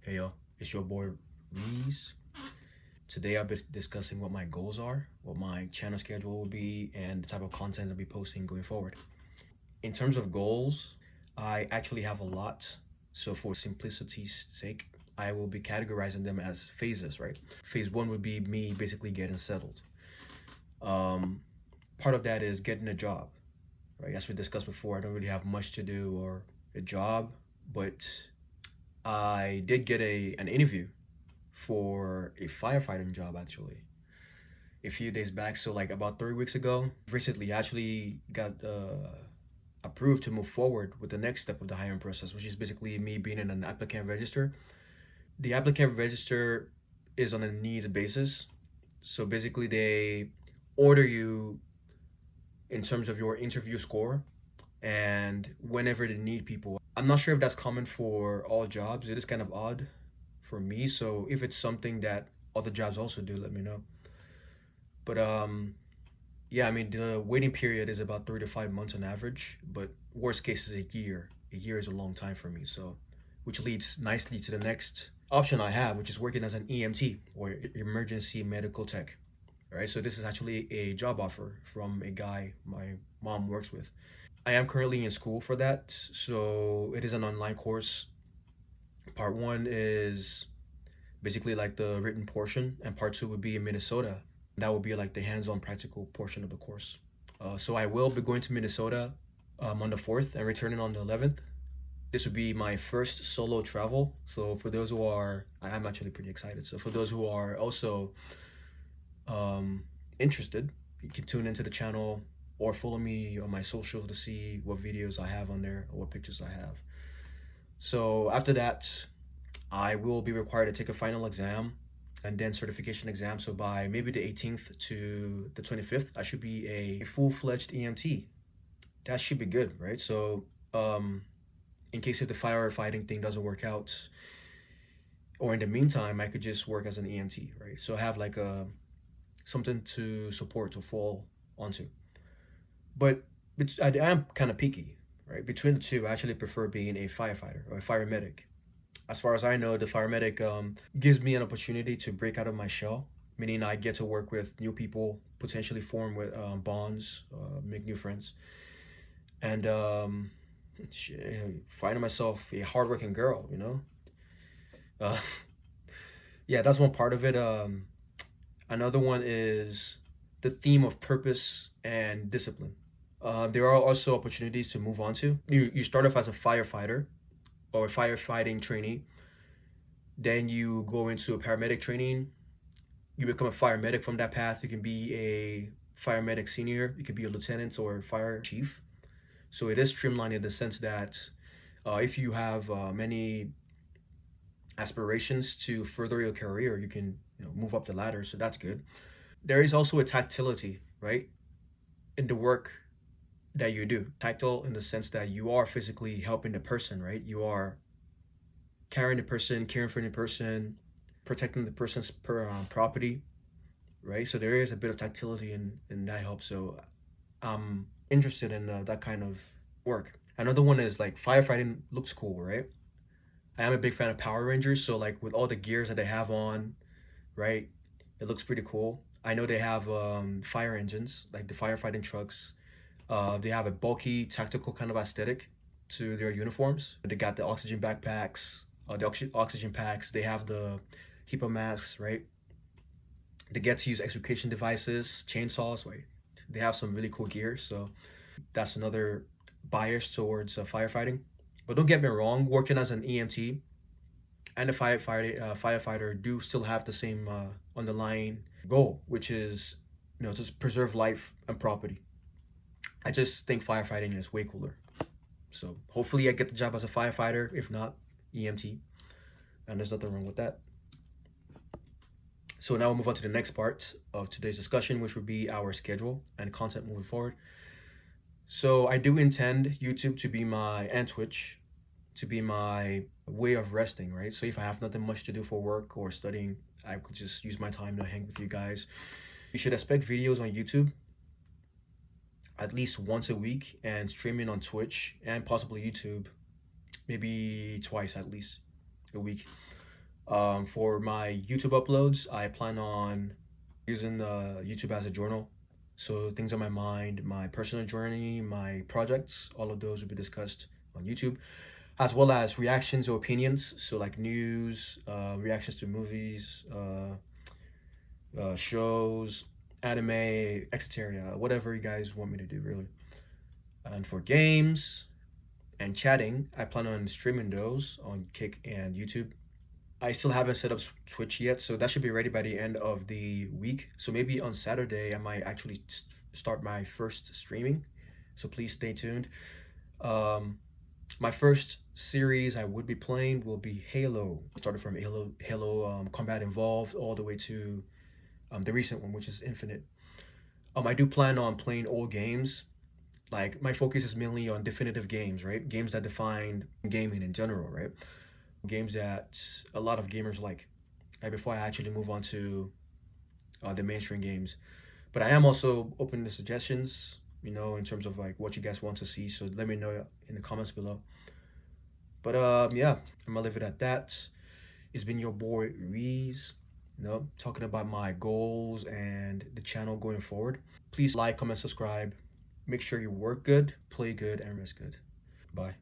Hey yo, it's your boy Reese. Today I'll be discussing what my goals are, what my channel schedule will be, and the type of content I'll be posting going forward. In terms of goals, I actually have a lot. So for simplicity's sake, I will be categorizing them as phases, right? Phase one would be me basically getting settled. Um, Part of that is getting a job, right? As we discussed before, I don't really have much to do or a job, but I did get an interview for a firefighting job actually a few days back. So like about 3 weeks ago, recently I actually got approved to move forward with the next step of the hiring process, which is basically me being in an applicant register. The applicant register is on a needs basis. So basically they order you in terms of your interview score and whenever they need people. I'm not sure if that's common for all jobs. It is kind of odd for me. So if it's something that other jobs also do, let me know. But yeah, I mean the waiting period is about 3 to 5 months on average. But worst case is a year. A year is a long time for me. So, which leads nicely to the next option I have, which is working as an EMT or emergency medical tech. All right. So this is actually a job offer from a guy my mom works with. I am currently in school for that. So it is an online course. Part one is basically like the written portion, and part two would be in Minnesota. That would be like the hands-on practical portion of the course. So I will be going to Minnesota on the 4th and returning on the 11th. This would be my first solo travel. So for those who are, I'm actually pretty excited. So for those who are also um, interested, you can tune into the channel or follow me on my social to see what videos I have on there or what pictures I have. So after that, I will be required to take a final exam and then certification exam. So by maybe the 18th to the 25th, I should be a full-fledged EMT. That should be good, right? So in case if the firefighting thing doesn't work out, or in the meantime, I could just work as an EMT, right? So I have like a something to support to fall onto. But I am kind of picky, right? Between the two, I actually prefer being a firefighter or a fire medic. As far as I know, the fire medic gives me an opportunity to break out of my shell, meaning I get to work with new people, potentially form with bonds, make new friends, and finding myself a hardworking girl. Uh, yeah, that's one part of it. Another one is the theme of purpose and discipline. There are also opportunities to move on to. You start off as a firefighter or a firefighting trainee. Then you go into a paramedic training. You become a fire medic from that path. You can be a fire medic senior. You could be a lieutenant or fire chief. So it is streamlined in the sense that if you have many aspirations to further your career, you can move up the ladder. So that's good. There is also a tactility, right, in the work that you do. Tactile in the sense that you are physically helping the person, right? You are carrying the person, caring for the person, protecting the person's property, right? So there is a bit of tactility and that helps. So I'm interested in that kind of work. Another one is like firefighting looks cool, right? I am a big fan of Power Rangers, so like with all the gears that they have on, right? It looks pretty cool. I know they have fire engines, like the firefighting trucks. They have a bulky, tactical kind of aesthetic to their uniforms. They got the oxygen backpacks, the oxygen packs. They have the HEPA masks, right? They get to use extrication devices, chainsaws, right? They have some really cool gear. So that's another bias towards firefighting. But don't get me wrong, working as an EMT and a firefighter do still have the same underlying goal, which is to preserve life and property. I just think firefighting is way cooler. So hopefully I get the job as a firefighter, if not EMT, and there's nothing wrong with that. So now we'll move on to the next part of today's discussion, which would be our schedule and content moving forward. So I do intend YouTube to be and Twitch to be my way of resting, right? So if I have nothing much to do for work or studying, I could just use my time to hang with you guys. You should expect videos on YouTube at least once a week and streaming on Twitch and possibly YouTube maybe twice at least a week. For my YouTube uploads, I plan on using YouTube as a journal. So things on my mind, my personal journey, my projects, all of those will be discussed on YouTube, as well as reactions or opinions. So like news, reactions to movies, shows, anime, etc. Whatever you guys want me to do, really. And for games and chatting, I plan on streaming those on Kick and YouTube. I still haven't set up Twitch yet, so that should be ready by the end of the week. So maybe on Saturday, I might actually start my first streaming. So please stay tuned. Um, my first series I would be playing will be Halo. Started from Halo Combat Involved all the way to the recent one, which is Infinite. I do plan on playing old games. Like my focus is mainly on definitive games, right? Games that define gaming in general, right? Games that a lot of gamers like. Right, before I actually move on to the mainstream games, but I am also open to suggestions. In terms of like what you guys want to see. So let me know in the comments below. But yeah, I'm gonna leave it at that. It's been your boy Reese. Talking about my goals and the channel going forward. Please like, comment, subscribe. Make sure you work good, play good, and rest good. Bye.